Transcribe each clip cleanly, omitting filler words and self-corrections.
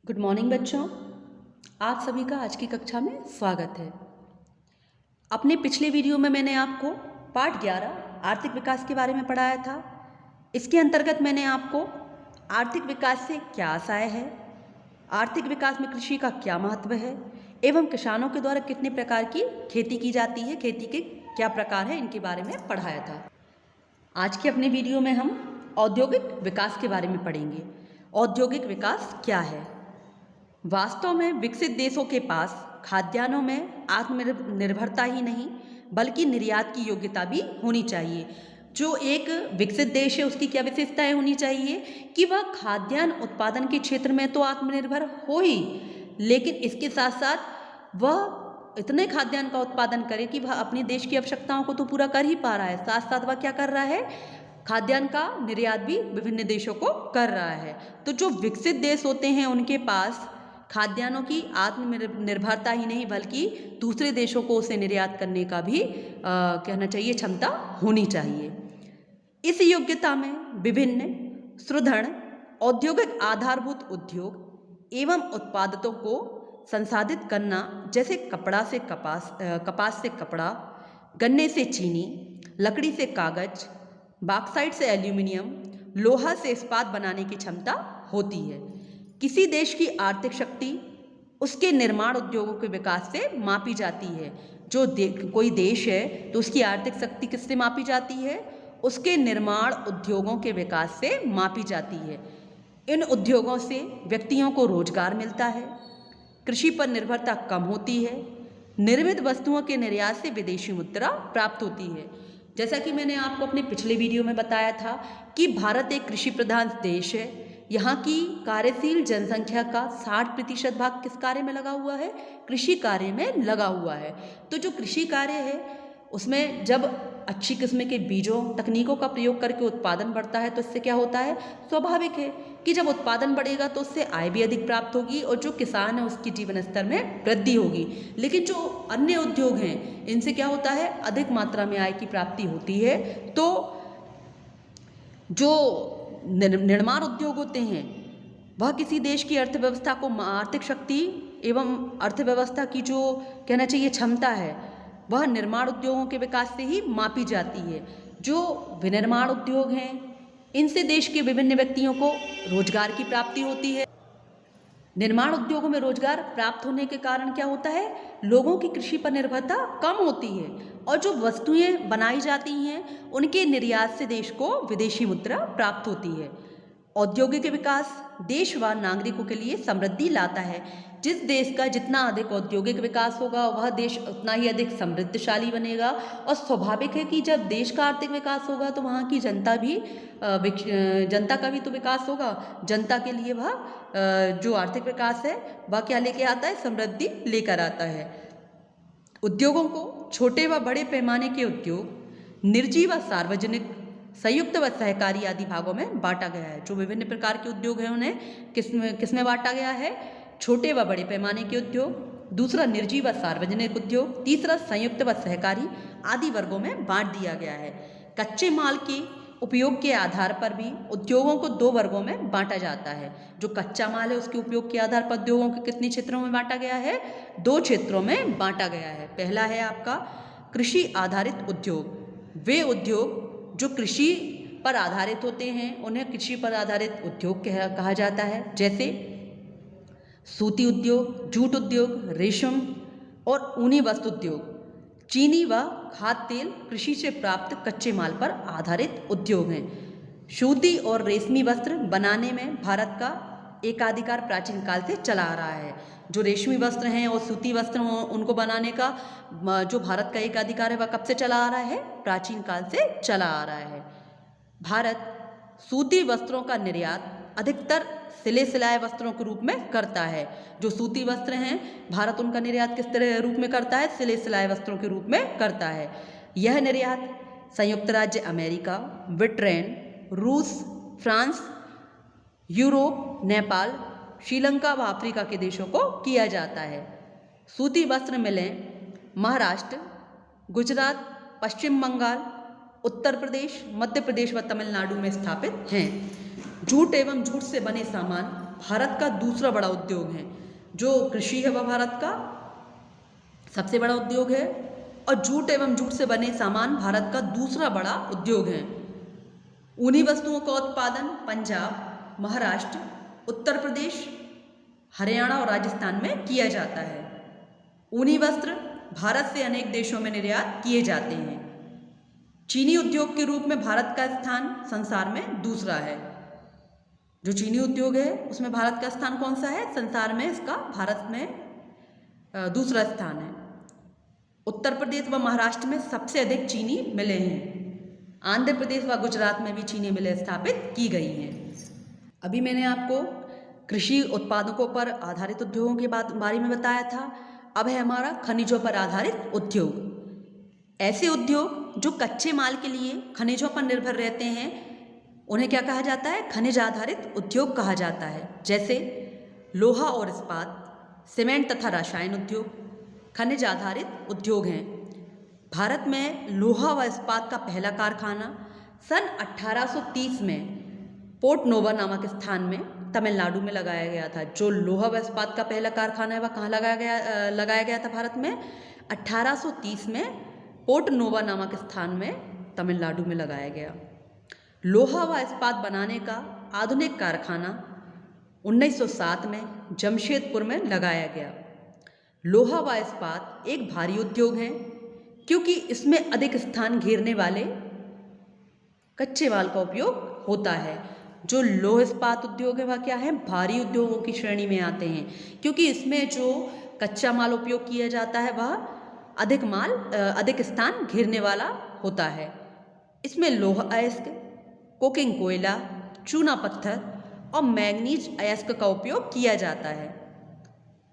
Good morning बच्चों। आप सभी का आज की कक्षा में स्वागत है। अपने पिछले वीडियो में मैंने आपको पाठ 11 आर्थिक विकास के बारे में पढ़ाया था। इसके अंतर्गत मैंने आपको आर्थिक विकास से क्या आशय है, आर्थिक विकास में कृषि का क्या महत्व है एवं किसानों के द्वारा कितने प्रकार की खेती की जाती है, खेती के क्या प्रकार हैं, इनके बारे में पढ़ाया था। आज के अपने वीडियो में हम औद्योगिक विकास के बारे में पढ़ेंगे। औद्योगिक विकास क्या है? वास्तव में विकसित देशों के पास खाद्यान्नों में आत्मनिर्भरता ही नहीं बल्कि निर्यात की योग्यता भी होनी चाहिए। जो एक विकसित देश है उसकी क्या विशेषताएं होनी चाहिए कि वह खाद्यान्न उत्पादन के क्षेत्र में तो आत्मनिर्भर हो ही, लेकिन इसके साथ साथ वह इतने खाद्यान्न का उत्पादन करे कि वह अपने देश की आवश्यकताओं को तो पूरा कर ही पा रहा है, साथ साथ वह क्या कर रहा है, खाद्यान्न का निर्यात भी विभिन्न देशों को कर रहा है। तो जो विकसित देश होते हैं उनके पास खाद्यान्नों की आत्मनिर्भरता ही नहीं बल्कि दूसरे देशों को उसे निर्यात करने का भी कहना चाहिए क्षमता होनी चाहिए। इस योग्यता में विभिन्न सुदृढ़ औद्योगिक आधारभूत उद्योग एवं उत्पादों को संसाधित करना, जैसे कपास से कपड़ा, गन्ने से चीनी, लकड़ी से कागज, बॉक्साइट से एल्यूमिनियम, लोहा से इस्पात बनाने की क्षमता होती है। किसी देश की आर्थिक शक्ति उसके निर्माण उद्योगों के विकास से मापी जाती है। जो कोई देश है तो उसकी आर्थिक शक्ति किससे मापी जाती है? उसके निर्माण उद्योगों के विकास से मापी जाती है। इन उद्योगों से व्यक्तियों को रोजगार मिलता है, कृषि पर निर्भरता कम होती है, निर्मित वस्तुओं के निर्यात से विदेशी मुद्रा प्राप्त होती है। जैसा कि मैंने आपको अपने पिछले वीडियो में बताया था कि भारत एक कृषि प्रधान देश है। यहाँ की कार्यशील जनसंख्या का 60% भाग किस कार्य में लगा हुआ है? कृषि कार्य में लगा हुआ है। तो जो कृषि कार्य है उसमें जब अच्छी किस्म के बीजों तकनीकों का प्रयोग करके उत्पादन बढ़ता है तो इससे क्या होता है? स्वाभाविक है कि जब उत्पादन बढ़ेगा तो उससे आय भी अधिक प्राप्त होगी और जो किसान है उसके जीवन स्तर में वृद्धि होगी। लेकिन जो अन्य उद्योग हैं इनसे क्या होता है? अधिक मात्रा में आय की प्राप्ति होती है। तो जो निर्माण उद्योग होते हैं वह किसी देश की अर्थव्यवस्था को, आर्थिक शक्ति एवं अर्थव्यवस्था की जो कहना चाहिए क्षमता है, वह निर्माण उद्योगों के विकास से ही मापी जाती है। जो विनिर्माण उद्योग हैं इनसे देश के विभिन्न व्यक्तियों को रोजगार की प्राप्ति होती है। निर्माण उद्योगों में रोजगार प्राप्त होने के कारण क्या होता है? लोगों की कृषि पर निर्भरता कम होती है और जो वस्तुएं बनाई जाती हैं उनके निर्यात से देश को विदेशी मुद्रा प्राप्त होती है। औद्योगिक विकास देश व नागरिकों के लिए समृद्धि लाता है। जिस देश का जितना अधिक औद्योगिक विकास होगा वह देश उतना ही अधिक समृद्धशाली बनेगा और स्वाभाविक है कि जब देश का आर्थिक विकास होगा तो वहाँ की जनता भी जनता का भी तो विकास होगा। जनता के लिए वह जो आर्थिक विकास है वह क्या लेके आता है? समृद्धि लेकर आता है। उद्योगों को छोटे व बड़े पैमाने के उद्योग, निजी व सार्वजनिक, संयुक्त व सहकारी आदि भागों में बांटा गया है। जो विभिन्न प्रकार के उद्योग हैं उन्हें किसमें बांटा गया है? छोटे व बड़े पैमाने के उद्योग, दूसरा निजी व सार्वजनिक उद्योग, तीसरा संयुक्त व सहकारी आदि वर्गों में बांट दिया गया है। कच्चे माल के उपयोग के आधार पर भी उद्योगों को 2 वर्गों में बांटा जाता है। जो कच्चा माल है उसके उपयोग के आधार पर उद्योगों को कितने क्षेत्रों में बांटा गया है? 2 क्षेत्रों में बांटा गया है। पहला है आपका कृषि आधारित उद्योग। वे उद्योग जो कृषि पर आधारित होते हैं उन्हें कृषि पर आधारित उद्योग कहा जाता है। जैसे सूती उद्योग, जूट उद्योग, रेशम और ऊनी वस्त्र उद्योग, चीनी व खाद्य तेल कृषि से प्राप्त कच्चे माल पर आधारित उद्योग हैं। सूती और रेशमी वस्त्र बनाने में भारत का एकाधिकार प्राचीन काल से चला आ रहा है। जो रेशमी वस्त्र हैं और सूती वस्त्र उनको बनाने का जो भारत का एकाधिकार है वह कब से चला आ रहा है? प्राचीन काल से चला आ रहा है। भारत सूती वस्त्रों का निर्यात अधिकतर सिले सिलाए वस्त्रों के रूप में करता है। जो सूती वस्त्र हैं भारत उनका निर्यात किस तरह रूप में करता है? सिले सिलाए वस्त्रों के रूप में करता है। यह निर्यात संयुक्त राज्य अमेरिका, ब्रिटेन, रूस, फ्रांस, यूरोप, नेपाल, श्रीलंका व अफ्रीका के देशों को किया जाता है। सूती वस्त्र मिलें महाराष्ट्र, गुजरात, पश्चिम बंगाल, उत्तर प्रदेश, मध्य प्रदेश व तमिलनाडु में स्थापित हैं। जूट एवं जूट से बने सामान भारत का दूसरा बड़ा उद्योग है। जो कृषि है वह भारत का सबसे बड़ा उद्योग है और जूट एवं जूट से बने सामान भारत का दूसरा बड़ा उद्योग है। ऊनी वस्तुओं का उत्पादन पंजाब, महाराष्ट्र, उत्तर प्रदेश, हरियाणा और राजस्थान में किया जाता है। ऊनी वस्त्र भारत से अनेक देशों में निर्यात किए जाते हैं। चीनी उद्योग के रूप में भारत का स्थान संसार में दूसरा है। जो चीनी उद्योग है उसमें भारत का स्थान कौन सा है? संसार में इसका भारत में दूसरा स्थान है। उत्तर प्रदेश व महाराष्ट्र में सबसे अधिक चीनी मिलें हैं। आंध्र प्रदेश व गुजरात में भी चीनी मिलें स्थापित की गई हैं। अभी मैंने आपको कृषि उत्पादकों पर आधारित उद्योगों के बारे में बताया था। अब है हमारा खनिजों पर आधारित उद्योग। ऐसे उद्योग जो कच्चे माल के लिए खनिजों पर निर्भर रहते हैं उन्हें क्या कहा जाता है? खनिज आधारित उद्योग कहा जाता है। जैसे लोहा और इस्पात, सीमेंट तथा रसायन उद्योग खनिज आधारित उद्योग हैं। भारत में लोहा व इस्पात का पहला कारखाना सन 1830 में पोर्ट नोवा नामक स्थान में तमिलनाडु में लगाया गया था। जो लोहा व इस्पात का पहला कारखाना है वह कहाँ लगाया गया था भारत में? 1830 में पोर्ट नोवा नामक स्थान में तमिलनाडु में लगाया गया। लोहा व इस्पात बनाने का आधुनिक कारखाना 1907 में जमशेदपुर में लगाया गया। लोहा व इस्पात एक भारी उद्योग है क्योंकि इसमें अधिक स्थान घेरने वाले कच्चे माल का उपयोग होता है। जो लोह इस्पात उद्योग है वह क्या है? भारी उद्योगों की श्रेणी में आते हैं क्योंकि इसमें जो कच्चा माल उपयोग किया जाता है वह अधिक स्थान घेरने वाला होता है। इसमें लोह अयस्क, कोकिंग कोयला, चूना पत्थर और मैंगनीज अयस्क का उपयोग किया जाता है।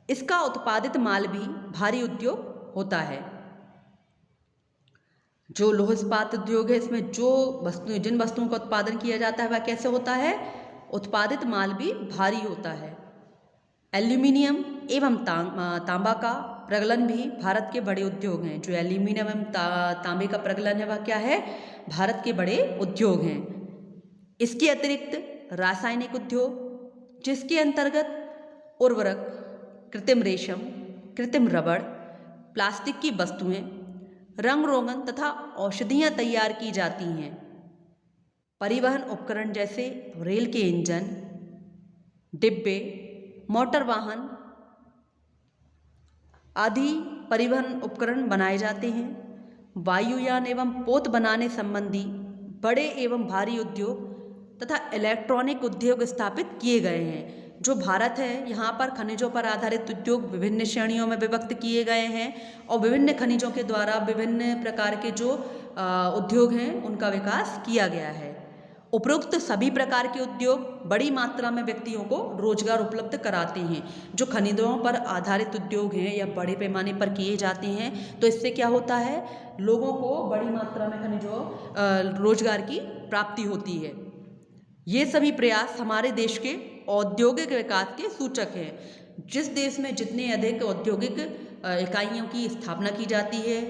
इसका उत्पादित माल भी भारी उद्योग होता है। जो लोह इस्पात उद्योग है इसमें जिन वस्तुओं का उत्पादन किया जाता है वह कैसे होता है? उत्पादित माल भी भारी होता है। एल्यूमिनियम एवं तांबा का प्रगलन भी भारत के बड़े उद्योग हैं। जो एल्यूमिनियम एवं तांबे का प्रगलन है वह क्या है? भारत के बड़े उद्योग हैं। इसके अतिरिक्त रासायनिक उद्योग जिसके अंतर्गत उर्वरक, कृत्रिम रेशम, कृत्रिम रबड़, प्लास्टिक की वस्तुएं, रंग रोगन तथा औषधियाँ तैयार की जाती हैं। परिवहन उपकरण जैसे रेल के इंजन, डिब्बे, मोटर वाहन आदि परिवहन उपकरण बनाए जाते हैं। वायुयान एवं पोत बनाने संबंधी बड़े एवं भारी उद्योग तथा इलेक्ट्रॉनिक उद्योग स्थापित किए गए हैं। जो भारत है यहाँ पर खनिजों पर आधारित उद्योग विभिन्न श्रेणियों में विभक्त किए गए हैं और विभिन्न खनिजों के द्वारा विभिन्न प्रकार के जो उद्योग हैं उनका विकास किया गया है। उपरोक्त सभी प्रकार के उद्योग बड़ी मात्रा में व्यक्तियों को रोजगार उपलब्ध कराते हैं। जो खनिजों पर आधारित उद्योग हैं या बड़े पैमाने पर किए जाते हैं तो इससे क्या होता है? लोगों को बड़ी मात्रा में रोजगार की प्राप्ति होती है। ये सभी प्रयास हमारे देश के औद्योगिक विकास के सूचक हैं। जिस देश में जितने अधिक औद्योगिक इकाइयों की स्थापना की जाती है,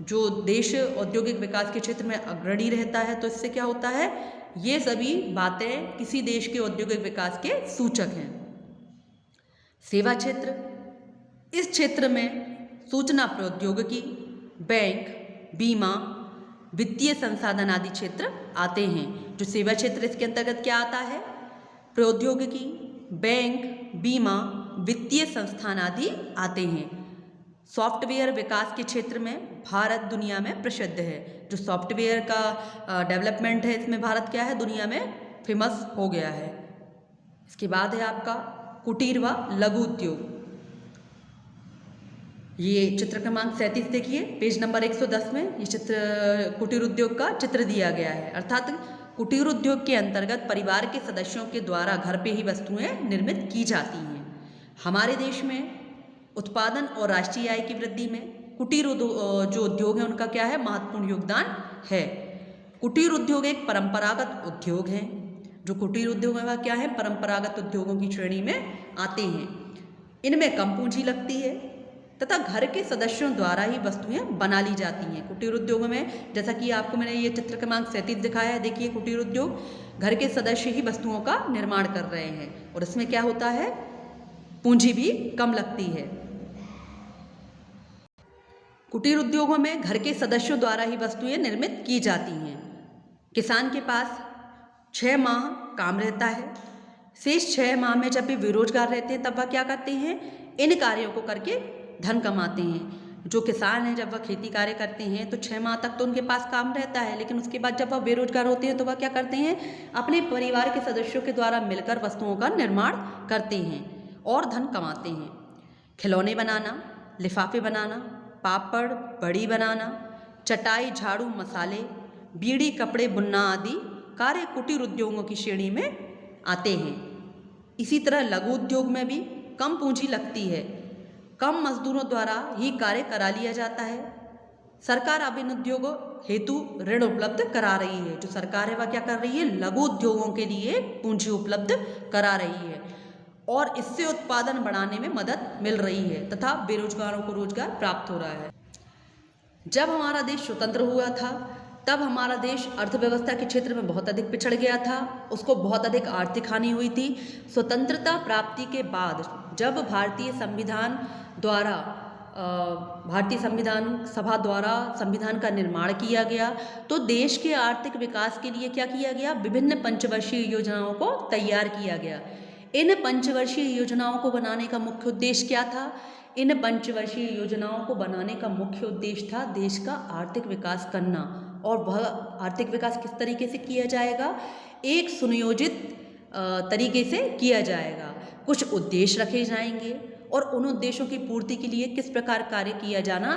जो देश औद्योगिक विकास के क्षेत्र में अग्रणी रहता है तो इससे क्या होता है? ये सभी बातें किसी देश के औद्योगिक विकास के सूचक हैं। सेवा क्षेत्र, इस क्षेत्र में सूचना प्रौद्योगिकी, बैंक, बीमा, वित्तीय संसाधन आदि क्षेत्र आते हैं। जो सेवा क्षेत्र इसके अंतर्गत क्या आता है? प्रौद्योगिकी, बैंक, बीमा, वित्तीय संस्थान आदि आते हैं। सॉफ्टवेयर विकास के क्षेत्र में भारत दुनिया में प्रसिद्ध है। जो सॉफ्टवेयर का डेवलपमेंट है इसमें भारत क्या है? दुनिया में फेमस हो गया है। इसके बाद है आपका कुटीर व लघु उद्योग। ये चित्र क्रमांक 37 देखिए, पेज नंबर 110 में ये चित्र कुटीर उद्योग का चित्र दिया गया है। अर्थात कुटीर उद्योग के अंतर्गत परिवार के सदस्यों के द्वारा घर पे ही वस्तुएं निर्मित की जाती हैं। हमारे देश में उत्पादन और राष्ट्रीय आय की वृद्धि में कुटीर जो उद्योग है उनका क्या है? महत्वपूर्ण योगदान है। कुटीर उद्योग एक परंपरागत उद्योग है। जो कुटीर उद्योग है वह क्या है? परंपरागत उद्योगों की श्रेणी में आते हैं। इनमें कम पूंजी लगती है, तथा घर के सदस्यों द्वारा ही वस्तुएं बना ली जाती हैं। कुटीर उद्योगों में जैसा कि आपको मैंने ये चित्र क्रमांक 37 दिखाया है, देखिए कुटीर उद्योग घर के सदस्य ही वस्तुओं का निर्माण कर रहे हैं और इसमें क्या होता है, पूंजी भी कम लगती है। कुटीर उद्योगों में घर के सदस्यों द्वारा ही वस्तुएं निर्मित की जाती हैं। किसान के पास 6 माह काम रहता है। शेष 6 माह में जब भी बेरोजगार रहते हैं तब वह क्या करते हैं, इन कार्यों को करके धन कमाते हैं। जो किसान हैं जब वह खेती कार्य करते हैं तो 6 माह तक तो उनके पास काम रहता है, लेकिन उसके बाद जब वह बेरोजगार होते हैं तो वह क्या करते हैं, अपने परिवार के सदस्यों के द्वारा मिलकर वस्तुओं का निर्माण करते हैं और धन कमाते हैं। खिलौने बनाना, लिफाफे बनाना, पापड़ बड़ी बनाना, चटाई झाड़ू मसाले, बीड़ी कपड़े बुनना आदि कार्य कुटीर उद्योगों की श्रेणी में आते हैं। इसी तरह लघु उद्योग में भी कम पूंजी लगती है, कम मजदूरों द्वारा ही कार्य करा लिया जाता है। सरकार अब इन उद्योगों हेतु ऋण उपलब्ध करा रही है। जो सरकार है वह क्या कर रही है, लघु उद्योगों के लिए पूंजी उपलब्ध करा रही है और इससे उत्पादन बढ़ाने में मदद मिल रही है तथा बेरोजगारों को रोजगार प्राप्त हो रहा है। जब हमारा देश स्वतंत्र हुआ था तब हमारा देश अर्थव्यवस्था के क्षेत्र में बहुत अधिक पिछड़ गया था, उसको बहुत अधिक आर्थिक हानि हुई थी। स्वतंत्रता प्राप्ति के बाद जब भारतीय संविधान सभा द्वारा संविधान का निर्माण किया गया तो देश के आर्थिक विकास के लिए क्या किया गया, विभिन्न पंचवर्षीय योजनाओं को तैयार किया गया। इन पंचवर्षीय योजनाओं को बनाने का मुख्य उद्देश्य क्या था, इन पंचवर्षीय योजनाओं को बनाने का मुख्य उद्देश्य था देश का आर्थिक विकास करना। और वह आर्थिक विकास किस तरीके से किया जाएगा, एक सुनियोजित तरीके से किया जाएगा। कुछ उद्देश्य रखे जाएंगे और उन उद्देश्यों की पूर्ति के लिए किस प्रकार कार्य किया जाना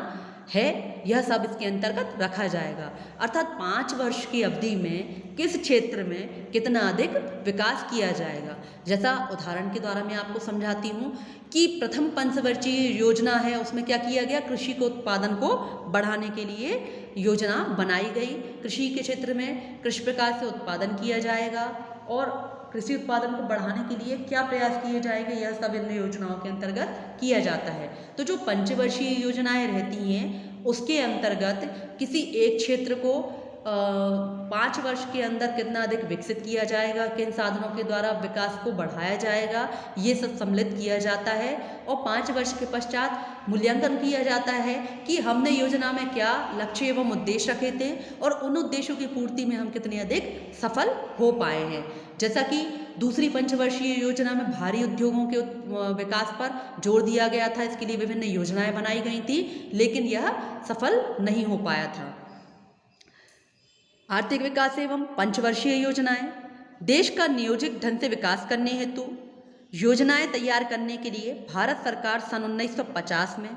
है, यह सब इसके अंतर्गत रखा जाएगा। अर्थात 5 वर्ष की अवधि में किस क्षेत्र में कितना अधिक विकास किया जाएगा। जैसा उदाहरण के द्वारा मैं आपको समझाती हूँ कि प्रथम पंचवर्षीय योजना है, उसमें क्या किया गया, कृषि के उत्पादन को बढ़ाने के लिए योजना बनाई गई। कृषि के क्षेत्र में किस प्रकार से उत्पादन किया जाएगा और कृषि उत्पादन को बढ़ाने के लिए क्या प्रयास किए जाएंगे, यह सब इन योजनाओं के अंतर्गत किया जाता है। तो जो पंचवर्षीय योजनाएं रहती हैं उसके अंतर्गत किसी एक क्षेत्र को 5 वर्ष के अंदर कितना अधिक विकसित किया जाएगा, किन साधनों के द्वारा विकास को बढ़ाया जाएगा, ये सब सम्मिलित किया जाता है। और 5 वर्ष के पश्चात मूल्यांकन किया जाता है कि हमने योजना में क्या लक्ष्य एवं उद्देश्य रखे थे और उन उद्देश्यों की पूर्ति में हम कितने अधिक सफल हो पाए हैं। जैसा कि दूसरी पंचवर्षीय योजना में भारी उद्योगों के विकास पर जोर दिया गया था, इसके लिए विभिन्न योजनाएं बनाई गई थी, लेकिन यह सफल नहीं हो पाया था। आर्थिक विकास एवं पंचवर्षीय योजनाएं, देश का नियोजित ढंग से विकास करने हेतु योजनाएं तैयार करने के लिए भारत सरकार सन 1950 में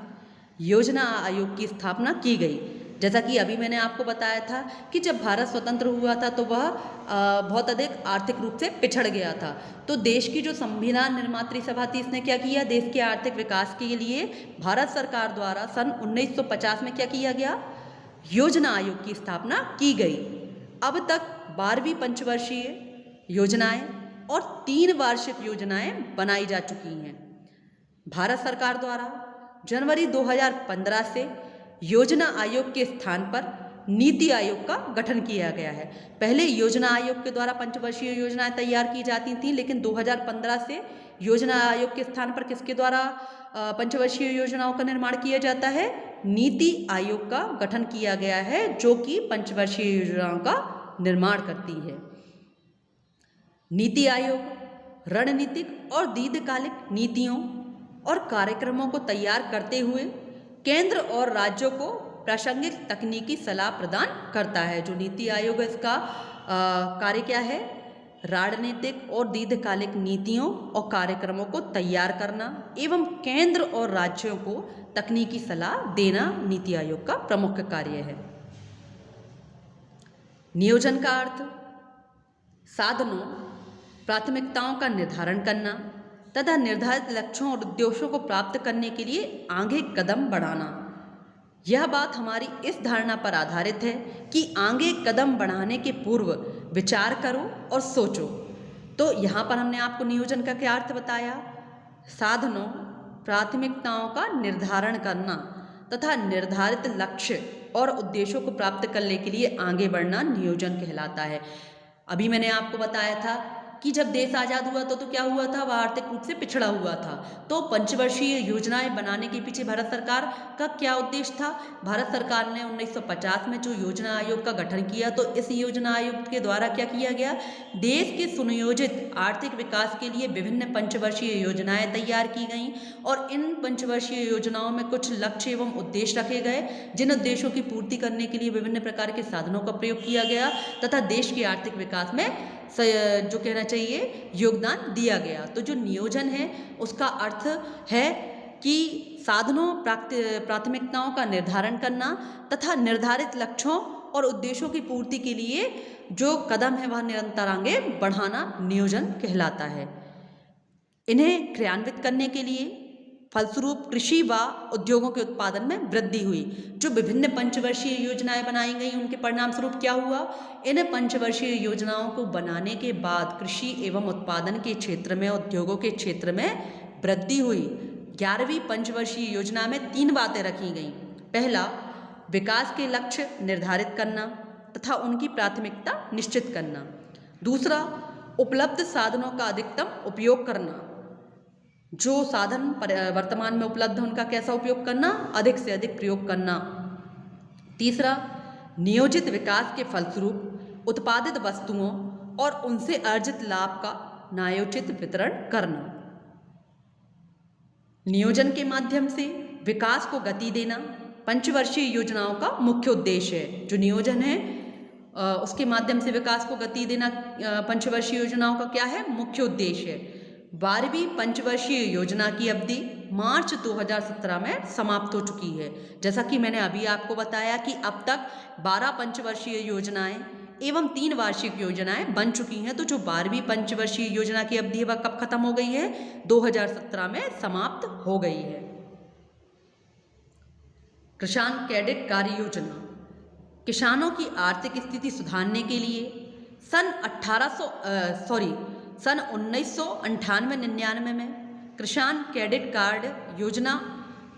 योजना आयोग की स्थापना की गई। जैसा कि अभी मैंने आपको बताया था कि जब भारत स्वतंत्र हुआ था तो वह बहुत अधिक आर्थिक रूप से पिछड़ गया था। तो देश की जो संविधान निर्मात्री सभा थी, इसने क्या किया, देश के आर्थिक विकास के लिए भारत सरकार द्वारा सन 1950 में क्या किया गया, योजना आयोग की स्थापना की गई। अब तक 12वीं पंचवर्षीय योजनाएं और 3 वार्षिक योजनाएं बनाई जा चुकी हैं। भारत सरकार द्वारा जनवरी 2015 से योजना आयोग के स्थान पर नीति आयोग का गठन किया गया है। पहले योजना आयोग के द्वारा पंचवर्षीय योजनाएं तैयार की जाती थीं, लेकिन 2015 से योजना आयोग के स्थान पर किसके द्वारा पंचवर्षीय योजनाओं का निर्माण किया जाता है, नीति आयोग का गठन किया गया है, जो कि पंचवर्षीय योजनाओं का निर्माण करती है। नीति आयोग रणनीतिक और दीर्घकालिक नीतियों और कार्यक्रमों को तैयार करते हुए केंद्र और राज्यों को प्रासंगिक तकनीकी सलाह प्रदान करता है। जो नीति आयोग है इसका कार्य क्या है, रणनीतिक और दीर्घकालिक नीतियों और कार्यक्रमों को तैयार करना एवं केंद्र और राज्यों को तकनीकी सलाह देना नीति आयोग का प्रमुख कार्य है। नियोजन का अर्थ साधनों, प्राथमिकताओं का निर्धारण करना तथा निर्धारित लक्ष्यों और उद्देश्यों को प्राप्त करने के लिए आगे कदम बढ़ाना। यह बात हमारी इस धारणा पर आधारित है कि आगे कदम बढ़ाने के पूर्व विचार करो और सोचो। तो यहाँ पर हमने आपको नियोजन का क्या अर्थ बताया, साधनों, प्राथमिकताओं का निर्धारण करना तथा निर्धारित लक्ष्य और उद्देश्यों को प्राप्त करने के लिए आगे बढ़ना नियोजन कहलाता है। अभी मैंने आपको बताया था कि जब देश आज़ाद हुआ तो क्या हुआ था, वह आर्थिक रूप से पिछड़ा हुआ था। तो पंचवर्षीय योजनाएं बनाने के पीछे भारत सरकार का क्या उद्देश्य था? भारत सरकार ने 1950 में जो योजना आयोग का गठन किया, तो इस योजना आयोग के द्वारा क्या किया गया, देश के सुनियोजित आर्थिक विकास के लिए विभिन्न पंचवर्षीय योजनाएं तैयार की गईं और इन पंचवर्षीय योजनाओं में कुछ लक्ष्य एवं उद्देश्य रखे गए, जिन उद्देश्यों की पूर्ति करने के लिए विभिन्न प्रकार के साधनों का प्रयोग किया गया तथा देश के आर्थिक विकास में जो कहना चाहिए योगदान दिया गया। तो जो नियोजन है उसका अर्थ है कि साधनों प्राथमिकताओं का निर्धारण करना तथा निर्धारित लक्ष्यों और उद्देश्यों की पूर्ति के लिए जो कदम है वह निरंतर आगे बढ़ाना नियोजन कहलाता है। इन्हें क्रियान्वित करने के लिए फलस्वरूप कृषि व उद्योगों के उत्पादन में वृद्धि हुई। जो विभिन्न पंचवर्षीय योजनाएं बनाई गई उनके परिणाम स्वरूप क्या हुआ, इन पंचवर्षीय योजनाओं को बनाने के बाद कृषि एवं उत्पादन के क्षेत्र में, उद्योगों के क्षेत्र में वृद्धि हुई। 11वीं पंचवर्षीय योजना में 3 बातें रखी गईं। पहला, विकास के लक्ष्य निर्धारित करना तथा उनकी प्राथमिकता निश्चित करना। दूसरा, उपलब्ध साधनों का अधिकतम उपयोग करना, जो साधन वर्तमान में उपलब्ध है उनका कैसा उपयोग करना, अधिक से अधिक प्रयोग करना। तीसरा, नियोजित विकास के फलस्वरूप उत्पादित वस्तुओं और उनसे अर्जित लाभ का न्यायोचित वितरण करना। नियोजन के माध्यम से विकास को गति देना पंचवर्षीय योजनाओं का मुख्य उद्देश्य है। जो नियोजन है उसके माध्यम से विकास को गति देना पंचवर्षीय योजनाओं का क्या है, मुख्य उद्देश्य है। 12वीं पंचवर्षीय योजना की अवधि मार्च 2017 में समाप्त हो चुकी है। जैसा कि मैंने अभी आपको बताया कि अब तक 12 पंचवर्षीय योजनाएं एवं 3 वार्षिक योजनाएं बन चुकी हैं। तो जो 12वीं पंचवर्षीय योजना की अवधि है वह कब खत्म हो गई है, 2017 में समाप्त हो गई है। किसान क्रेडिट कार्य योजना किसानों की आर्थिक स्थिति सुधारने के लिए सन 1998-99 में किसान क्रेडिट कार्ड योजना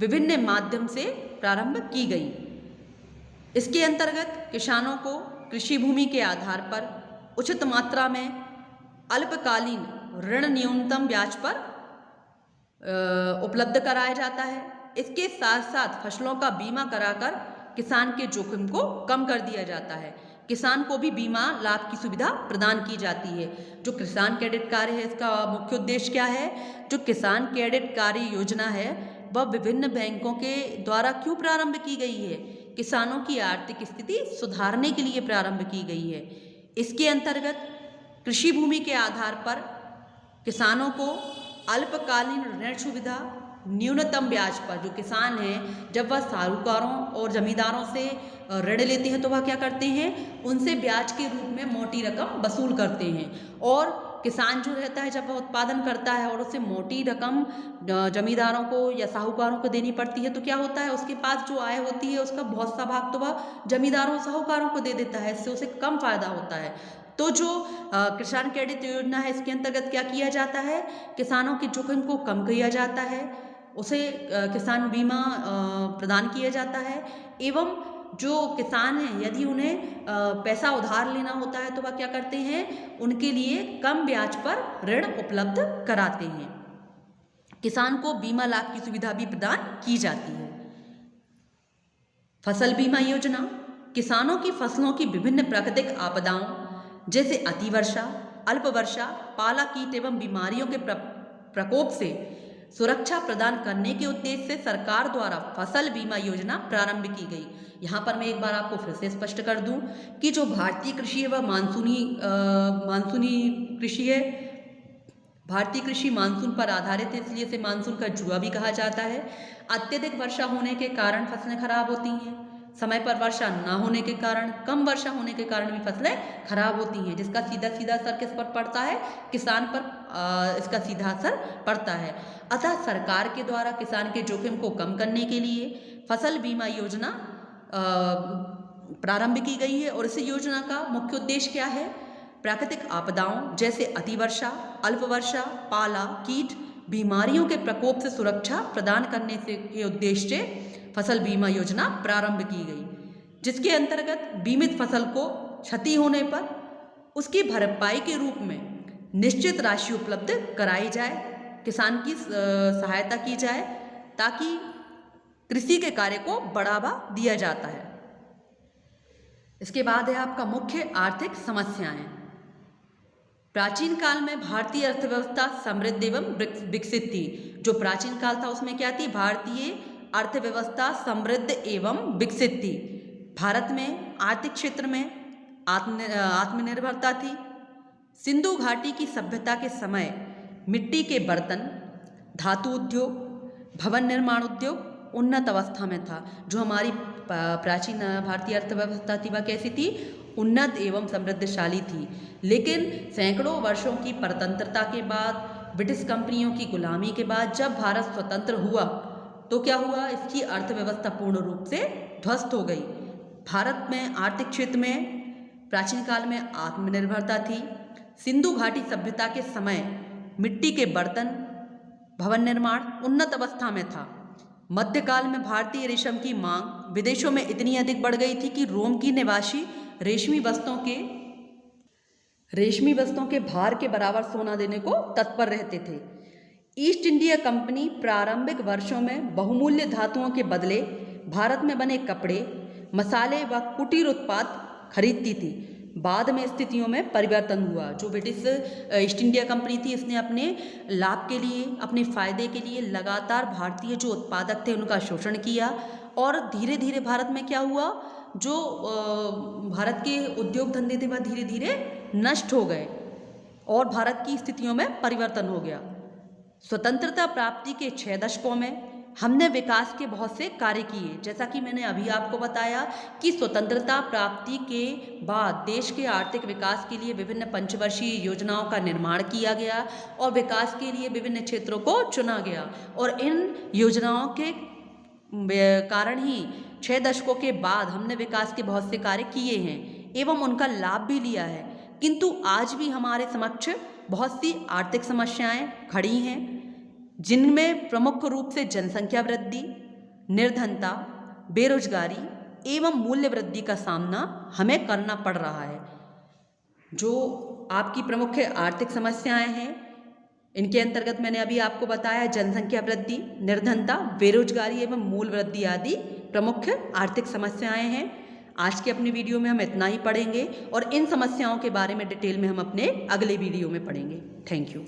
विभिन्न माध्यम से प्रारंभ की गई। इसके अंतर्गत किसानों को कृषि भूमि के आधार पर उचित मात्रा में अल्पकालीन ऋण न्यूनतम ब्याज पर उपलब्ध कराया जाता है। इसके साथ साथ फसलों का बीमा कराकर किसान के जोखिम को कम कर दिया जाता है। किसान को भी बीमा लाभ की सुविधा प्रदान की जाती है। जो किसान क्रेडिट कार्य है इसका मुख्य उद्देश्य क्या है, जो किसान क्रेडिट कार्य योजना है वह विभिन्न बैंकों के द्वारा क्यों प्रारंभ की गई है, किसानों की आर्थिक स्थिति सुधारने के लिए प्रारंभ की गई है। इसके अंतर्गत कृषि भूमि के आधार पर किसानों को अल्पकालीन ऋण सुविधा न्यूनतम ब्याज पर, जो किसान हैं जब वह साहूकारों और जमींदारों से ऋण लेते हैं तो वह क्या करते हैं, उनसे ब्याज के रूप में मोटी रकम वसूल करते हैं। और किसान जो रहता है जब वह उत्पादन करता है और उसे मोटी रकम जमींदारों को या साहूकारों को देनी पड़ती है तो क्या होता है, उसके पास जो आय होती है उसका बहुत सा भाग तो वह जमींदारों साहूकारों को दे देता है, इससे उसे कम फायदा होता है। तो जो किसान क्रेडिट योजना है इसके अंतर्गत क्या किया जाता है, किसानों के जोखिम को कम किया जाता है, उसे किसान बीमा प्रदान किया जाता है। एवं जो किसान हैं यदि उन्हें पैसा उधार लेना होता है तो वह क्या करते हैं, उनके लिए कम ब्याज पर ऋण उपलब्ध कराते हैं। किसान को बीमा लाभ की सुविधा भी प्रदान की जाती है। फसल बीमा योजना किसानों की फसलों की विभिन्न प्राकृतिक आपदाओं जैसे अतिवर्षा, अल्पवर्षा, पाला, कीट एवं बीमारियों के प्रकोप से सुरक्षा प्रदान करने के उद्देश्य से सरकार द्वारा फसल बीमा योजना प्रारंभ की गई। यहाँ पर मैं एक बार आपको फिर से स्पष्ट कर दूं कि जो भारतीय कृषि है वह मानसूनी कृषि है। भारतीय कृषि मानसून पर आधारित है, इसलिए इसे मानसून का जुआ भी कहा जाता है। अत्यधिक वर्षा होने के कारण फसलें खराब होती हैं, समय पर वर्षा न होने के कारण, कम वर्षा होने के कारण भी फसलें खराब होती हैं, जिसका सीधा सीधा असर किस पर पड़ता है, किसान पर इसका सीधा असर पड़ता है। अतः सरकार के द्वारा किसान के जोखिम को कम करने के लिए फसल बीमा योजना प्रारंभ की गई है। और इस योजना का मुख्य उद्देश्य क्या है, प्राकृतिक आपदाओं जैसे अतिवर्षा, अल्पवर्षा, पाला, कीट, बीमारियों के प्रकोप से सुरक्षा प्रदान करने के उद्देश्य से फसल बीमा योजना प्रारंभ की गई, जिसके अंतर्गत बीमित फसल को क्षति होने पर उसकी भरपाई के रूप में निश्चित राशि उपलब्ध कराई जाए, किसान की सहायता की जाए ताकि कृषि के कार्य को बढ़ावा दिया जाता है। इसके बाद है आपका मुख्य आर्थिक समस्याएं। प्राचीन काल में भारतीय अर्थव्यवस्था समृद्ध एवं विकसित थी। जो प्राचीन काल था उसमें क्या थी? भारतीय अर्थव्यवस्था समृद्ध एवं विकसित थी। भारत में आर्थिक क्षेत्र में आत्मनिर्भरता थी। सिंधु घाटी की सभ्यता के समय मिट्टी के बर्तन, धातु उद्योग, भवन निर्माण उद्योग उन्नत अवस्था में था। जो हमारी प्राचीन भारतीय अर्थव्यवस्था थी वह कैसी थी? उन्नत एवं समृद्धशाली थी। लेकिन सैकड़ों वर्षों की परतंत्रता के बाद, ब्रिटिश कंपनियों की गुलामी के बाद जब भारत स्वतंत्र हुआ तो क्या हुआ? इसकी अर्थव्यवस्था पूर्ण रूप से ध्वस्त हो गई। भारत में आर्थिक क्षेत्र में प्राचीन काल में आत्मनिर्भरता थी। सिंधु घाटी सभ्यता के समय मिट्टी के बर्तन, भवन निर्माण उन्नत अवस्था में था। मध्यकाल में भारतीय रेशम की मांग विदेशों में इतनी अधिक बढ़ गई थी कि रोम की निवासी रेशमी वस्तुओं के भार के बराबर सोना देने को तत्पर रहते थे। ईस्ट इंडिया कंपनी प्रारंभिक वर्षों में बहुमूल्य धातुओं के बदले भारत में बने कपड़े, मसाले व कुटीर उत्पाद खरीदती थी। बाद में स्थितियों में परिवर्तन हुआ। जो ब्रिटिश ईस्ट इंडिया कंपनी थी, इसने अपने लाभ के लिए, अपने फायदे के लिए लगातार भारतीय जो उत्पादक थे उनका शोषण किया और धीरे धीरे भारत में क्या हुआ? जो भारत के उद्योग धंधे थे वह धीरे धीरे नष्ट हो गए और भारत की स्थितियों में परिवर्तन हो गया। स्वतंत्रता प्राप्ति के 6 दशकों में हमने विकास के बहुत से कार्य किए। जैसा कि मैंने अभी आपको बताया कि स्वतंत्रता प्राप्ति के बाद देश के आर्थिक विकास के लिए विभिन्न पंचवर्षीय योजनाओं का निर्माण किया गया और विकास के लिए विभिन्न क्षेत्रों को चुना गया और इन योजनाओं के कारण ही 6 दशकों के बाद हमने विकास के बहुत से कार्य किए हैं एवं उनका लाभ भी लिया है। किंतु आज भी हमारे समक्ष बहुत सी आर्थिक समस्याएं खड़ी हैं, जिनमें प्रमुख रूप से जनसंख्या वृद्धि, निर्धनता, बेरोजगारी एवं मूल्य वृद्धि का सामना हमें करना पड़ रहा है। जो आपकी प्रमुख आर्थिक समस्याएं हैं, इनके अंतर्गत मैंने अभी आपको बताया जनसंख्या वृद्धि, निर्धनता, बेरोजगारी एवं मूल्य वृद्धि आदि प्रमुख आर्थिक समस्याएं हैं। आज के अपने वीडियो में हम इतना ही पढ़ेंगे और इन समस्याओं के बारे में डिटेल में हम अपने अगले वीडियो में पढ़ेंगे। Thank you.